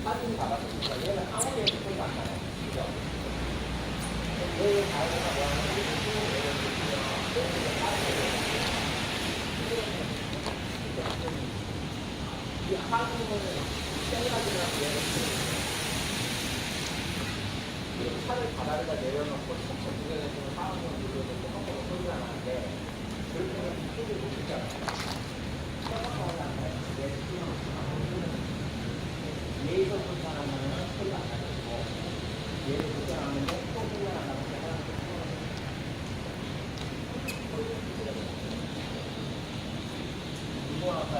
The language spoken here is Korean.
사진이 받았으니까 얘는 아무리 해도 소리가 안 나요. 그죠? 얘의 가해가 뭐하냐면 이 하중은 생각이나 얘는 차를 바닥에다 내려놓고 척척 누르내주면 하중을 눌러놓고 척척 소리가 나는데 그렇게 하면 소리를 못 듣잖아요. 얘에서 불편하면 소리가 안 나고 얘를 불편하면 또 소리가 안 나고 이거 아까